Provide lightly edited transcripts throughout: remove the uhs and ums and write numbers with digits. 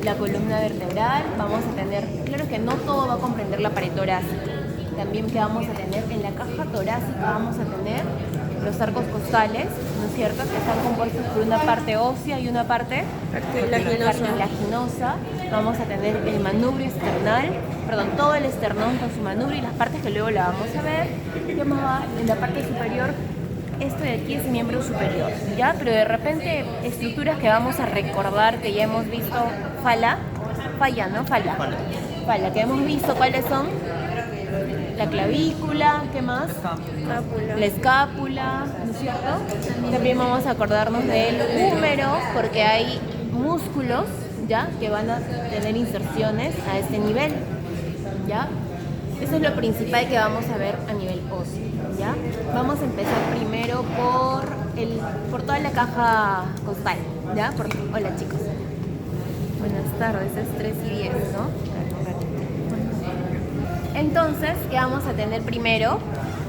la columna vertebral, vamos a tener, claro que no todo va a comprender la pared torácica, también que vamos a tener en la caja torácica, vamos a tener los arcos costales, ¿no es cierto?, que están compuestos por una parte ósea y una parte cartilaginosa. Vamos a tener el manubrio esternal, perdón, todo el esternón con su manubrio y las partes que luego la vamos a ver. ¿Qué más va? En la parte superior, esto de aquí es miembro superior, ¿ya? Pero de repente estructuras que vamos a recordar que ya hemos visto, fala, que hemos visto cuáles son. La clavícula, ¿qué más? La escápula, ¿no es cierto? También vamos a acordarnos del húmero, porque hay músculos, ¿ya?, que van a tener inserciones a este nivel, ¿ya? Eso es lo principal que vamos a ver a nivel óseo, ¿ya? Vamos a empezar primero por toda la caja costal, ¿ya? Hola, chicos. Buenas tardes, es 3 y 10, ¿no? Entonces, ¿qué vamos a tener primero?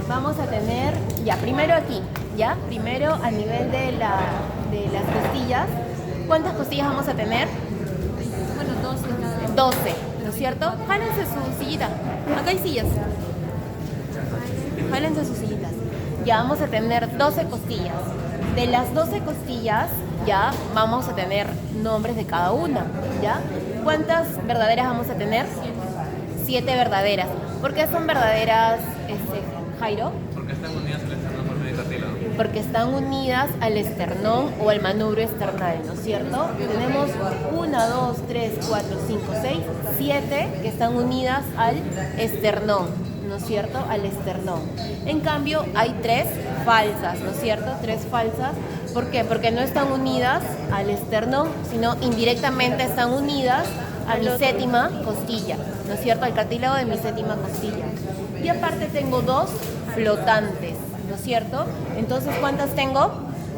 Vamos a tener, primero aquí, ¿ya? Primero a nivel de las costillas. ¿Cuántas costillas vamos a tener? Bueno, 12. 12, ¿no es cierto? Jálense su sillita. Acá hay sillas. Jálense sus sillitas. Ya vamos a tener 12 costillas. De las 12 costillas, ya vamos a tener nombres de cada una, ¿ya? ¿Cuántas verdaderas vamos a tener? 7 verdaderas. ¿Por qué son verdaderas, Jairo? Porque están unidas al esternón por medio de cartílago. Porque están unidas al esternón o al manubrio esternal, ¿no es cierto? Tenemos 1, 2, 3, 4, 5, 6, 7 que están unidas al esternón, ¿no es cierto? Al esternón. En cambio, hay 3 falsas, ¿no es cierto? 3 falsas. ¿Por qué? Porque no están unidas al esternón, sino indirectamente están unidas a mi séptima costilla, ¿no es cierto? Al cartílago de mi séptima costilla. Y aparte tengo 2 flotantes, ¿no es cierto? Entonces, ¿cuántas tengo?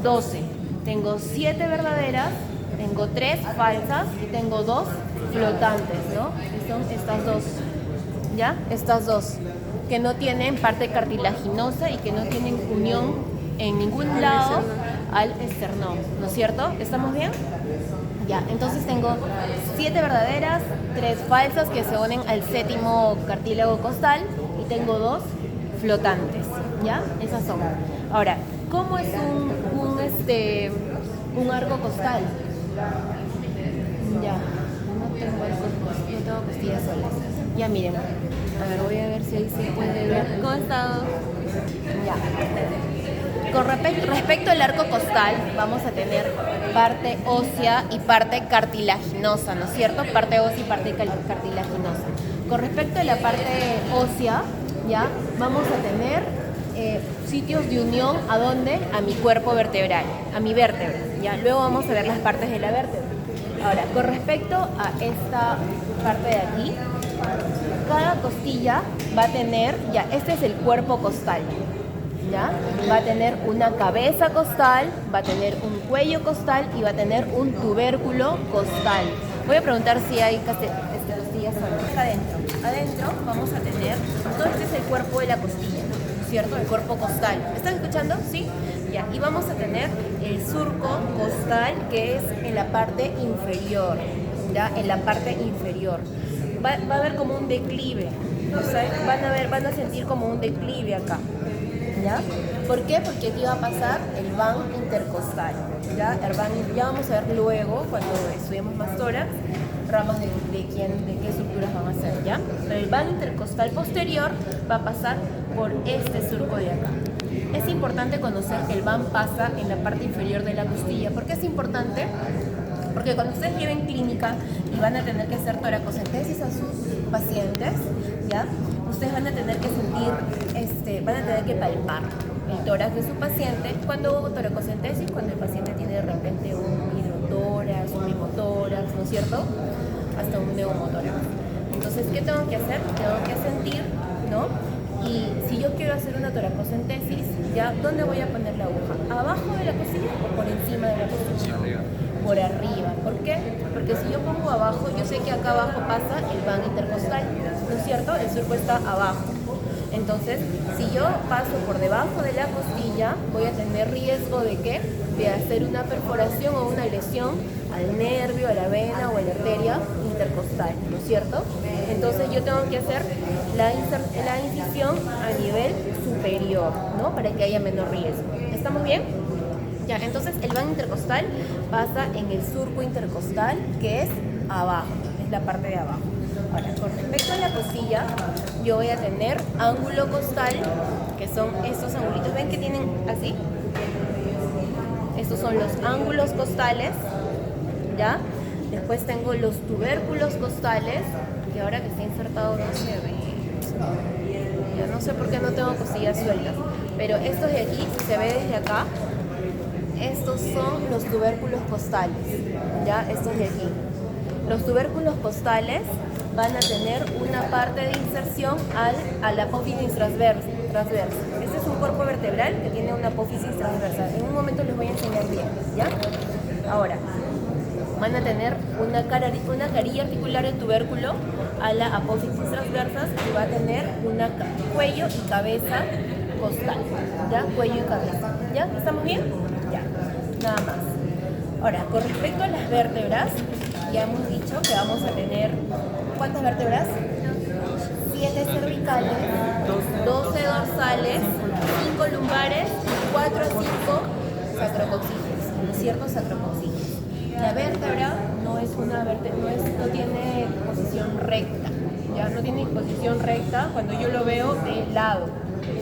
12. Tengo 7 verdaderas, tengo 3 falsas y tengo 2 flotantes, ¿no? Que son estas 2, ¿ya? Estas 2, que no tienen parte cartilaginosa y que no tienen unión en ningún lado al esternón, ¿no es cierto? ¿Estamos bien? Ya, entonces tengo 7 verdaderas, 3 falsas que se unen al séptimo cartílago costal y tengo 2 flotantes, ¿ya? Esas son. Ahora, ¿cómo es un arco costal? Ya, no tengo costillas solas. Ya, miren. A ver, voy a ver si ahí se puede ver. ¿Cómo está? Ya. Con respecto al arco costal, vamos a tener parte ósea y parte cartilaginosa, ¿no es cierto? Parte ósea y parte cartilaginosa. Con respecto a la parte ósea, ya vamos a tener sitios de unión, ¿a dónde? A mi cuerpo vertebral, a mi vértebra, ¿ya? Luego vamos a ver las partes de la vértebra. Ahora, con respecto a esta parte de aquí, cada costilla va a tener, ya, este es el cuerpo costal, ¿ya? Va a tener una cabeza costal, va a tener un cuello costal y va a tener un tubérculo costal. Voy a preguntar si hay costillas solas. Adentro vamos a tener, todo este es el cuerpo de la costilla, ¿cierto? El cuerpo costal. ¿Me están escuchando? ¿Sí? Ya. Y vamos a tener el surco costal, que es en la parte inferior, ¿ya? En la parte inferior. Va a haber como un declive, o sea, van a sentir como un declive acá, ¿ya? ¿Por qué? Porque aquí va a pasar el van intercostal, ¿ya? Ya vamos a ver luego, cuando estudiemos más tórax, ramas de qué estructuras van a ser, ¿ya? Pero el van intercostal posterior va a pasar por este surco de acá. Es importante conocer que el van pasa en la parte inferior de la costilla. ¿Por qué es importante? Porque cuando ustedes lleven clínica y van a tener que hacer toracocentesis a sus pacientes, ¿ya? Ustedes van a tener que sentir, van a tener que palpar el tórax de su paciente. Cuando hubo toracocentesis, cuando el paciente tiene de repente un hidrotórax, un micotórax, ¿no es cierto? Hasta un neumotórax. Entonces, ¿qué tengo que hacer? Tengo que sentir, ¿no? Y si yo quiero hacer una toracocentesis, ¿ya? ¿Dónde voy a poner la aguja? ¿Abajo de la costilla o por encima de la costilla? Por arriba. ¿Por qué? Porque si yo pongo abajo, yo sé que acá abajo pasa el van intercostal, ¿no es cierto? El surco está abajo. Entonces, si yo paso por debajo de la costilla, voy a tener riesgo de ¿qué? De hacer una perforación o una lesión al nervio, a la vena o a la arteria intercostal, ¿no es cierto? Entonces yo tengo que hacer la incisión a nivel superior, ¿no? Para que haya menor riesgo. ¿Estamos bien? Ya, entonces el van intercostal pasa en el surco intercostal, que es abajo, es la parte de abajo. Ahora, con respecto a la costilla, yo voy a tener ángulo costal, que son estos angulitos. ¿Ven que tienen así? Estos son los ángulos costales, ¿ya? Después tengo los tubérculos costales, que ahora que está insertado no se ve. Ya no sé por qué no tengo costillas sueltas, pero estos de aquí, si se ve desde acá, estos son los tubérculos costales, ¿ya? Estos de aquí. Los tubérculos costales van a tener una parte de inserción a la apófisis transversa. Este es un cuerpo vertebral que tiene una apófisis transversa. En un momento les voy a enseñar bien, ¿ya? Ahora, van a tener una carilla articular del tubérculo a la apófisis transversas y va a tener cuello y cabeza costal, ¿ya? Cuello y cabeza, ¿ya? ¿Estamos bien? Ya, nada más. Ahora, con respecto a las vértebras, ya hemos dicho que vamos a tener, ¿cuántas vértebras? 7 cervicales, 12 dorsales, 5 lumbares, 4 a 5 sacrococcígeas, ¿no es cierto? Sacrococcígeas. La vértebra no tiene posición recta, ¿ya? No tiene posición recta cuando yo lo veo de lado,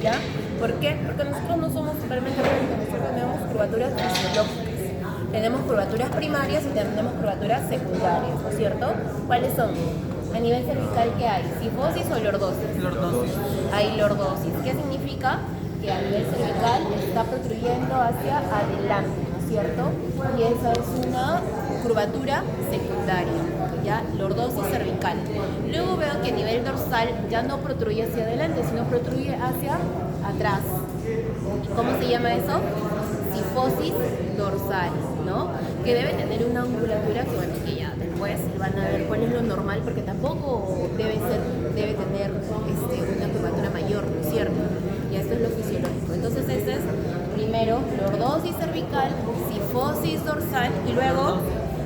¿ya? ¿Por qué? Porque nosotros no somos totalmente rectos, nosotros tenemos curvaturas fisiológicas. Tenemos curvaturas primarias y tenemos curvaturas secundarias, ¿no es cierto? ¿Cuáles son? A nivel cervical, ¿qué hay? ¿Sifosis o lordosis? Lordosis. Hay lordosis. ¿Qué significa? Que a nivel cervical está protruyendo hacia adelante, ¿no es cierto? Y esa es una curvatura secundaria, ¿ya? Lordosis cervical. Luego veo que a nivel dorsal ya no protruye hacia adelante, sino protruye hacia atrás. ¿Cómo se llama eso? Sifosis dorsal, ¿no? Que debe tener una angulatura que, bueno, que ya después van a ver cuál es lo normal, porque tampoco debe tener una curvatura mayor, ¿no es cierto? Y esto es lo fisiológico. Entonces este es primero lordosis cervical, sifosis dorsal y luego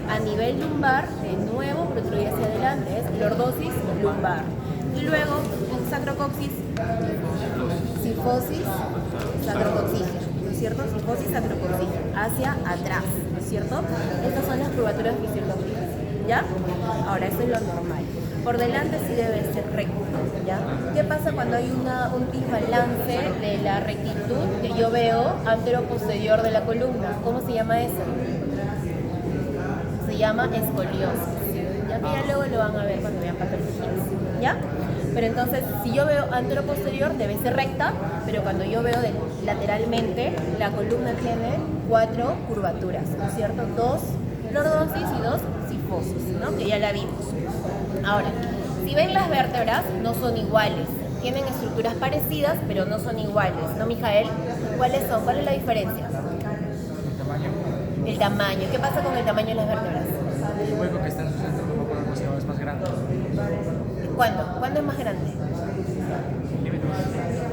a nivel lumbar de nuevo protruye hacia adelante, es lordosis lumbar. Y luego un sacrococcix, sifosis sacrococcígea, ¿no es cierto? Sifosis sacrococcígea, hacia atrás, ¿no es cierto? Estas son las curvaturas fisiológicas, ¿ya? Ahora, eso es lo normal. Por delante sí debe ser recto, ¿ya? ¿Qué pasa cuando hay un desbalance de la rectitud que yo veo antero-posterior de la columna? ¿Cómo se llama eso? Se llama escoliosis, ya que ya luego lo van a ver cuando vean patologías, ¿ya? Pero entonces, si yo veo antero-posterior, debe ser recta, pero cuando yo veo lateralmente, la columna tiene 4 curvaturas, ¿no es cierto? 2 lordosis y 2 sifosis, ¿no? Que ya la vimos. Ahora, si ven las vértebras, no son iguales. Tienen estructuras parecidas, pero no son iguales, ¿no, Mijael? ¿Cuáles son? ¿Cuál es la diferencia? El tamaño. El tamaño. ¿Qué pasa con el tamaño de las vértebras? El hueco que está en su centro como por demasiado es más grande. ¿Cuándo? ¿Cuándo es más grande?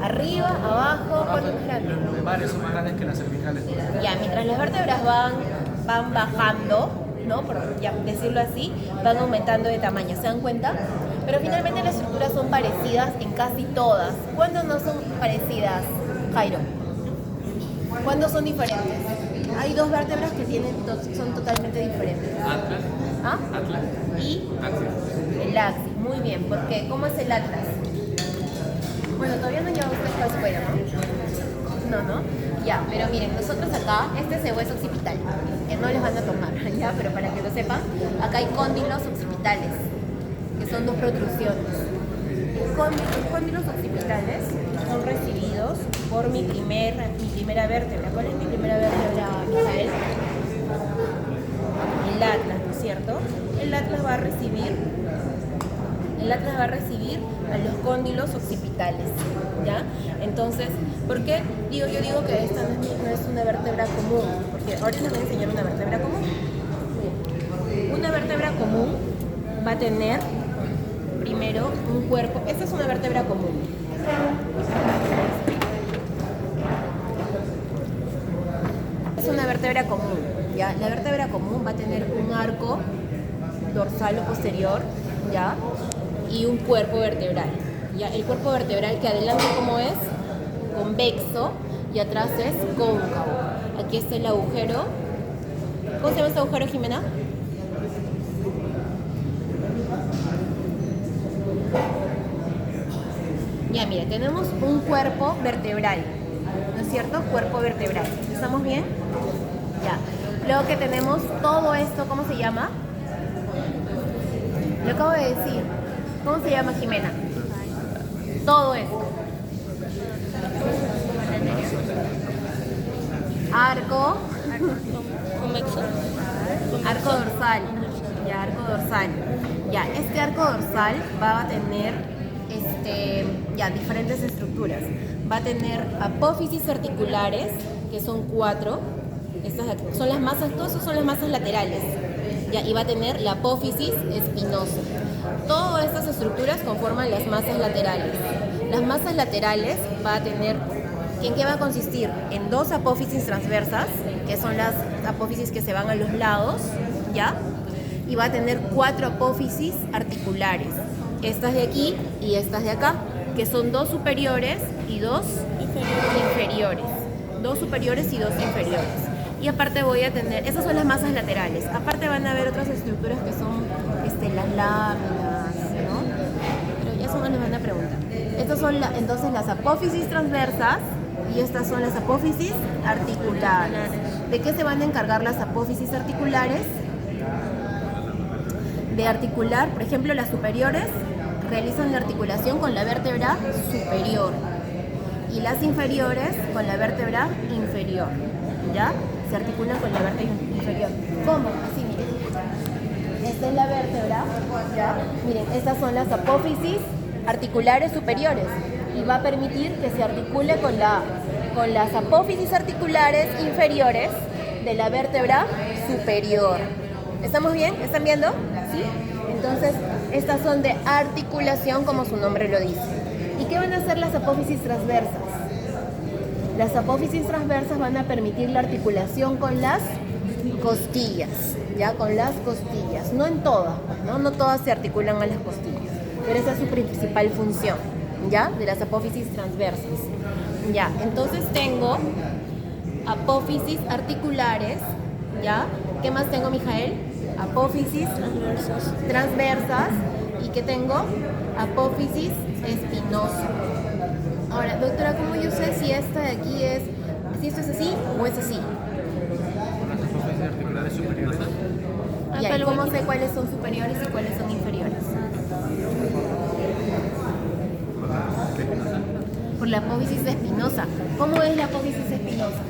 ¿Arriba? ¿Abajo? ¿Cuándo es más grande? Los lumbares son más grandes que las cervicales. Ya, mientras las vértebras van bajando, ¿no? Por ya decirlo así, van aumentando de tamaño, ¿se dan cuenta? Pero finalmente las estructuras son parecidas en casi todas. ¿Cuándo no son parecidas, Jairo? ¿Cuándo son diferentes? Hay 2 vértebras que son totalmente diferentes. Atlas. ¿Ah? Atlas. Y Axis. el axis, muy bien. ¿Por qué? ¿Cómo es el atlas? Bueno, todavía no lleva usted a la escuela, ¿no? No, ¿no? Ya, pero miren, nosotros acá, este es el hueso occipital, que no les van a tomar, ¿ya? Pero para que lo sepan, acá hay cóndilos occipitales, que son 2 protrusiones. Los cóndilos occipitales son recibidos por mi primera vértebra. ¿Cuál es mi primera vértebra, Mijael? El atlas, ¿no es cierto? El atlas va a recibir a los cóndilos occipitales, ¿ya? Entonces, ¿por qué yo digo que esta no es una vértebra común? Porque ahora les voy a enseñar una vértebra común. Una vértebra común va a tener primero un cuerpo. Esta es una vértebra común. Es una vértebra común, ¿ya? La vértebra común va a tener un arco dorsal o posterior, ¿ya? Y un cuerpo vertebral, ¿ya? El cuerpo vertebral que adelante como es convexo y atrás es cóncavo. Aquí está el agujero. ¿Cómo se llama este agujero, Jimena? Ya, mira, tenemos un cuerpo vertebral, ¿no es cierto? Cuerpo vertebral. ¿Estamos bien? Ya. Luego que tenemos todo esto, ¿cómo se llama? Lo acabo de decir. ¿Cómo se llama, Jimena? Todo esto. Arco. Convexo. Arco dorsal. Ya, arco dorsal. Ya, este arco dorsal va a tener ya diferentes estructuras. Va a tener apófisis articulares, que son 4. Estas de aquí son las masas, todas son las masas laterales. Ya, y va a tener la apófisis espinosa. Todas estas estructuras conforman las masas laterales. Las masas laterales va a tener, ¿en qué va a consistir? En 2 apófisis transversas, que son las apófisis que se van a los lados, ¿ya? Y va a tener 4 apófisis articulares. Estas de aquí y estas de acá, que son 2 superiores y 2 inferiores. 2 superiores y 2 inferiores. Y aparte voy a tener, esas son las masas laterales. Aparte van a haber otras estructuras que son las láminas, ¿no? Pero ya eso me lo van a preguntar. Estas son entonces las apófisis transversas y estas son las apófisis articulares. ¿De qué se van a encargar las apófisis articulares? De articular, por ejemplo, las superiores realizan la articulación con la vértebra superior y las inferiores con la vértebra inferior, ¿ya? Se articulan con la vértebra inferior. ¿Cómo? Así, miren. Esta es la vértebra, ¿ya? Miren, estas son las apófisis articulares superiores y va a permitir que se articule con las apófisis articulares inferiores de la vértebra superior. ¿Estamos bien? ¿Están viendo? ¿Sí? Entonces, estas son de articulación, como su nombre lo dice. ¿Y qué van a hacer las apófisis transversas? Las apófisis transversas van a permitir la articulación con las costillas, ¿ya? Con las costillas. No en todas, ¿no? No todas se articulan a las costillas, pero esa es su principal función, ¿ya? De las apófisis transversas. Ya, entonces tengo apófisis articulares, ¿ya? ¿Qué más tengo, Mijael? Apófisis transversas. ¿Y qué tengo? Apófisis espinosa. Ahora, doctora, ¿cómo yo sé si esta de aquí es, si esto es así o es así? Las apófisis articulares superiores. Ya, ¿y cómo sé cuáles son superiores y cuáles son inferiores? Por la apófisis espinosa. ¿Cómo es la apófisis espinosa?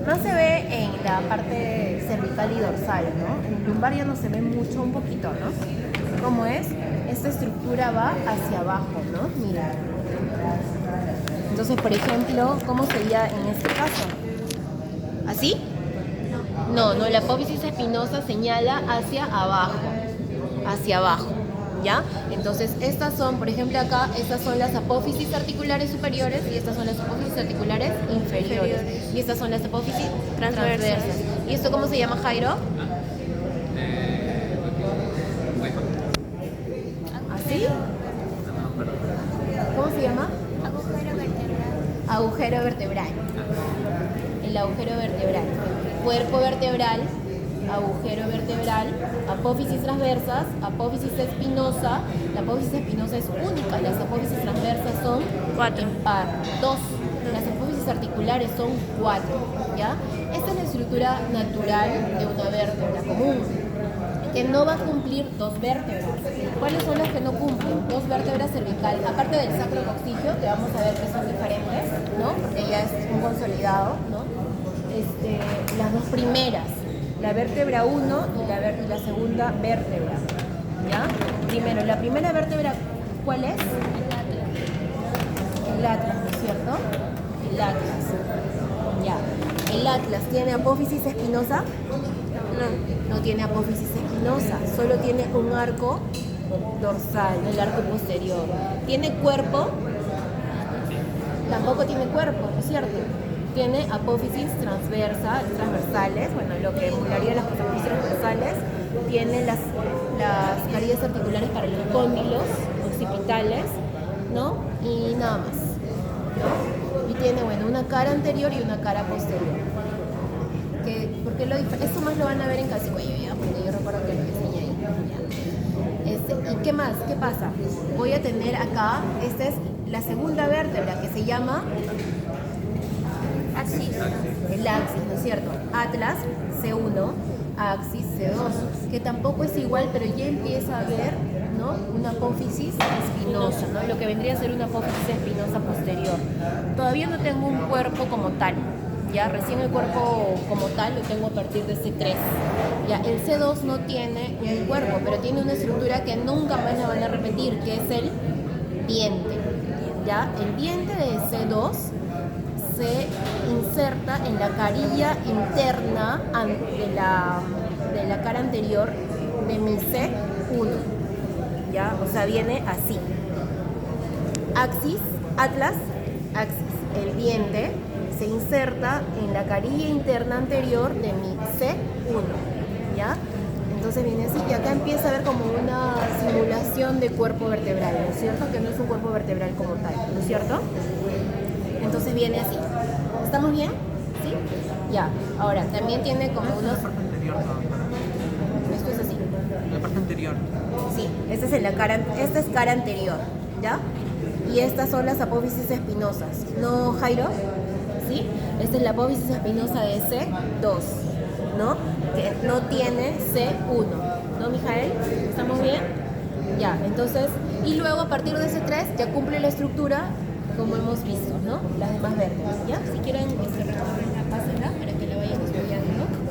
No se ve en la parte cervical y dorsal, ¿no? En lumbar ya no se ve mucho, un poquito, ¿no? ¿Cómo es? Esta estructura va hacia abajo, ¿no? Mira. Entonces, por ejemplo, ¿cómo sería en este caso? ¿Así? No, la apófisis espinosa señala hacia abajo, ¿ya? Entonces, estas son, por ejemplo, acá, estas son las apófisis articulares superiores y estas son las apófisis articulares inferiores. Y estas son las apófisis transversas. ¿Y esto cómo se llama, Jairo? ¿Así? ¿Cómo se llama? Agujero vertebral. Agujero vertebral. El agujero vertebral. Cuerpo vertebral, agujero vertebral, apófisis transversas, apófisis espinosa. La apófisis espinosa es única, las apófisis transversas son 4, impar, 2. Las apófisis articulares son 4, ¿ya? Esta es la estructura natural de una vértebra común, que no va a cumplir 2 vértebras. ¿Cuáles son las que no cumplen? 2 vértebras cervical, aparte del sacrococcygeal, que vamos a ver que son diferentes, ¿no? Porque ya es un consolidado, ¿no? Las 2 primeras, la vértebra 1 y la segunda vértebra, ¿ya? Primero, la primera vértebra, ¿cuál es? El atlas, ¿no es cierto? El atlas, ya. ¿El atlas tiene apófisis espinosa? No tiene apófisis espinosa, solo tiene un arco dorsal, el arco posterior. ¿Tiene cuerpo? Tampoco tiene cuerpo, ¿no es cierto? Tiene apófisis transversales, bueno, lo que emularía las apófisis transversales. Tiene las carillas articulares para los cóndilos occipitales, ¿no? Y nada más, ¿no? Y tiene, bueno, una cara anterior y una cara posterior. Porque esto más lo van a ver en Casicuello, ¿ya? Porque yo recuerdo que lo enseñé ahí. ¿Ya? ¿Y qué más? ¿Qué pasa? Voy a tener acá, esta es la segunda vértebra que se llama Axis. el axis, ¿no es cierto? Atlas, C1, axis, C2, que tampoco es igual, pero ya empieza a haber, ¿no? Una apófisis espinosa, ¿no? Lo que vendría a ser una apófisis espinosa posterior. Todavía no tengo un cuerpo como tal, ya recién el cuerpo como tal lo tengo a partir de C3. Ya el C2 no tiene un cuerpo, pero tiene una estructura que nunca más la van a repetir, que es el diente. Ya el diente de C2 se inserta en la carilla interna de la cara anterior de mi C1. ¿Ya? O sea, viene así. Axis, atlas, axis. El diente se inserta en la carilla interna anterior de mi C1. ¿Ya? Entonces viene así y acá empieza a ver como una simulación de cuerpo vertebral, ¿no es cierto? Que no es un cuerpo vertebral como tal, ¿no es cierto? Entonces viene así. ¿Estamos bien? ¿Sí? Ya. Ahora, también tiene como unos... La parte anterior, no, Esto es así. la parte anterior. Sí, esta es cara anterior, ¿ya? Y estas son las apófisis espinosas. ¿No, Jairo? ¿Sí? Esta es la apófisis espinosa de C2, ¿no? Que no tiene C1. ¿No, Mijael? ¿Estamos bien? Ya, entonces... Y luego a partir de C3 ya cumple la estructura como hemos visto, ¿no? Las demás vértebras.